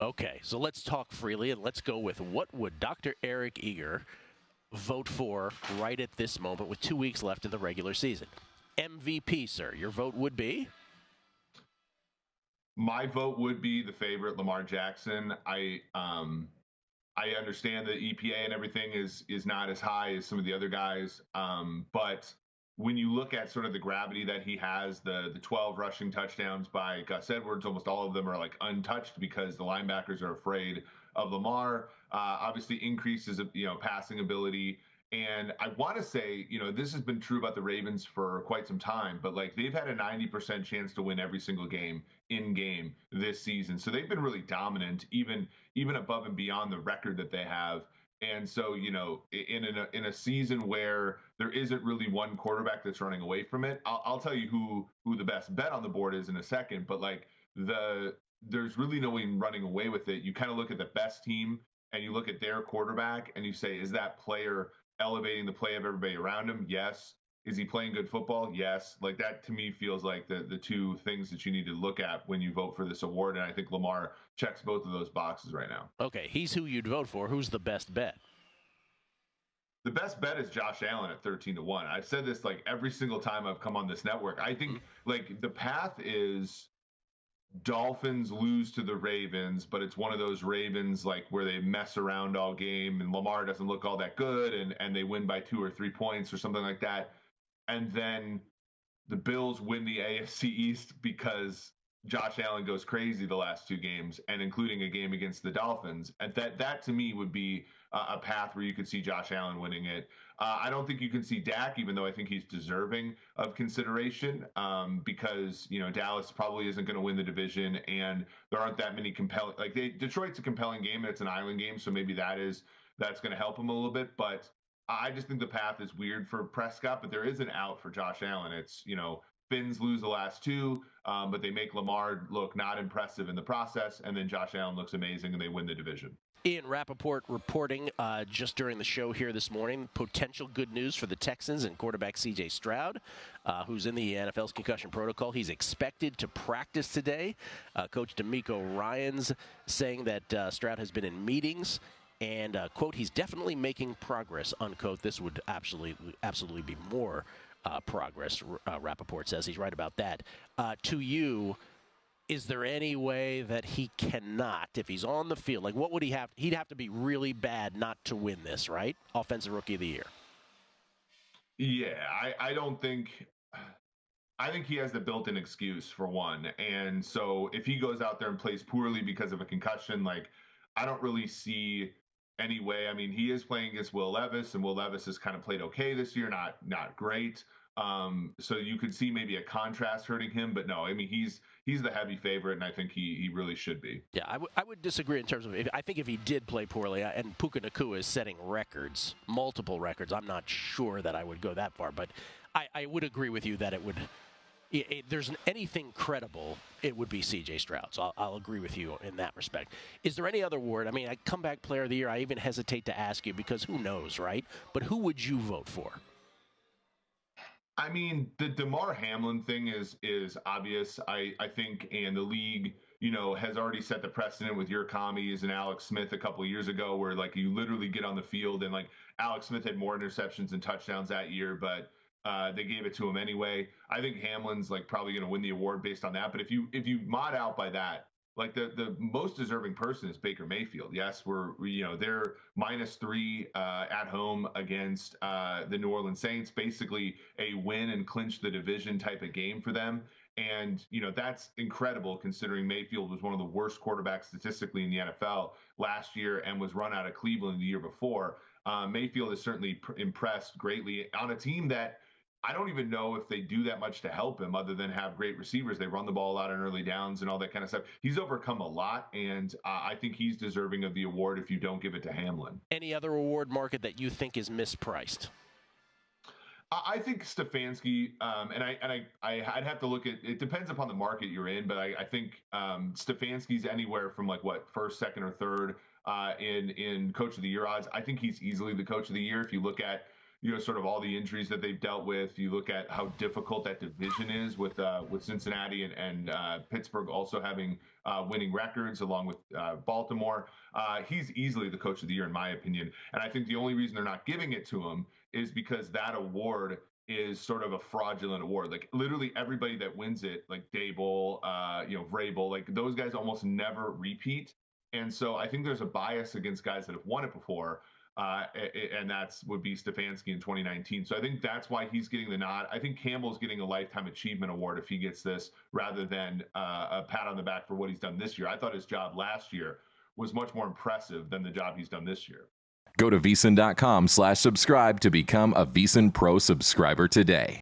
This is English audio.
Okay, so let's talk freely and let's go with what would Dr. Eric Eager vote for right at this moment with 2 weeks left in the regular season? MVP, sir, your vote would be? My vote would be the favorite, Lamar Jackson. I understand the EPA and everything is not as high as some of the other guys, but when you look at sort of the gravity that he has, the 12 rushing touchdowns by Gus Edwards, almost all of them are like untouched because the linebackers are afraid of Lamar. Obviously, increases of passing ability. And I want to say, this has been true about the Ravens for quite some time, but like they've had a 90% chance to win every single game in game this season. So they've been really dominant, even above and beyond the record that they have. And so, in a season where there isn't really one quarterback that's running away from it, I'll tell you who the best bet on the board is in a second. But like there's really no one running away with it. You kind of look at the best team and you look at their quarterback and you say, is that player elevating the play of everybody around him? Yes. Is he playing good football? Yes. Like that to me feels like the two things that you need to look at when you vote for this award. And I think Lamar checks both of those boxes right now. Okay, he's who you'd vote for. Who's the best bet? The best bet is Josh Allen at 13-1. I've said this like every single time I've come on this network. I think like the path is Dolphins lose to the Ravens, but it's one of those Ravens like where they mess around all game and Lamar doesn't look all that good and they win by 2 or 3 points or something like that. And then the Bills win the AFC East because Josh Allen goes crazy the last 2 games, and including a game against the Dolphins. And that to me would be a path where you could see Josh Allen winning it. I don't think you can see Dak, even though I think he's deserving of consideration, because Dallas probably isn't going to win the division, and there aren't that many compelling. Like Detroit's a compelling game, and it's an island game, so maybe that's going to help him a little bit. But I just think the path is weird for Prescott, but there is an out for Josh Allen. It's Finns lose the last 2, but they make Lamar look not impressive in the process, and then Josh Allen looks amazing, and they win the division. Ian Rappaport reporting just during the show here this morning, potential good news for the Texans and quarterback C.J. Stroud, who's in the NFL's concussion protocol. He's expected to practice today. Coach D'Amico Ryans saying that Stroud has been in meetings and, quote, he's definitely making progress, unquote. This would absolutely be more progress, Rappaport says. He's right about that. To you, is there any way that he cannot, if he's on the field, like what would he have? He'd have to be really bad not to win this, right? Offensive Rookie of the Year. Yeah, I think he has the built-in excuse for one. And so if he goes out there and plays poorly because of a concussion, like I don't really see any way. I mean, he is playing against Will Levis, and Will Levis has kind of played okay this year, not great. So you could see maybe a contrast hurting him, but no, I mean, he's the heavy favorite, and I think he really should be. Yeah, I would disagree in terms of, I think if he did play poorly, and Puka Nacua is setting records, multiple records, I'm not sure that I would go that far, but I would agree with you that it would, if there's anything credible, it would be C.J. Stroud. So I'll agree with you in that respect. Is there any other award? I mean, comeback player of the year, I even hesitate to ask you because who knows, right? But who would you vote for? I mean, the DeMar Hamlin thing is obvious, I think, and the league, has already set the precedent with your commies and Alex Smith a couple of years ago where, like, you literally get on the field and, like, Alex Smith had more interceptions and touchdowns that year, but they gave it to him anyway. I think Hamlin's, like, probably going to win the award based on that. But if you mod out by that, like the most deserving person is Baker Mayfield. Yes, they're -3 at home against the New Orleans Saints, basically a win and clinch the division type of game for them. And, that's incredible considering Mayfield was one of the worst quarterbacks statistically in the NFL last year and was run out of Cleveland the year before. Mayfield has certainly impressed greatly on a team that I don't even know if they do that much to help him other than have great receivers. They run the ball a lot on early downs and all that kind of stuff. He's overcome a lot, and I think he's deserving of the award if you don't give it to Hamlin. Any other award market that you think is mispriced? I think Stefanski, and I'd have to look at it. Depends upon the market you're in, but I think Stefanski's anywhere from like first, second, or third in Coach of the Year odds. I think he's easily the Coach of the Year if you look at sort of all the injuries that they've dealt with. You look at how difficult that division is with Cincinnati and Pittsburgh also having winning records along with Baltimore. He's easily the coach of the year, in my opinion. And I think the only reason they're not giving it to him is because that award is sort of a fraudulent award. Like literally everybody that wins it, like Dable, Vrabel, like those guys almost never repeat. And so I think there's a bias against guys that have won it before. And that's would be Stefanski in 2019. So I think that's why he's getting the nod. I think Campbell's getting a Lifetime Achievement Award if he gets this rather than a pat on the back for what he's done this year. I thought his job last year was much more impressive than the job he's done this year. Go to VSiN.com/subscribe to become a VSiN Pro subscriber today.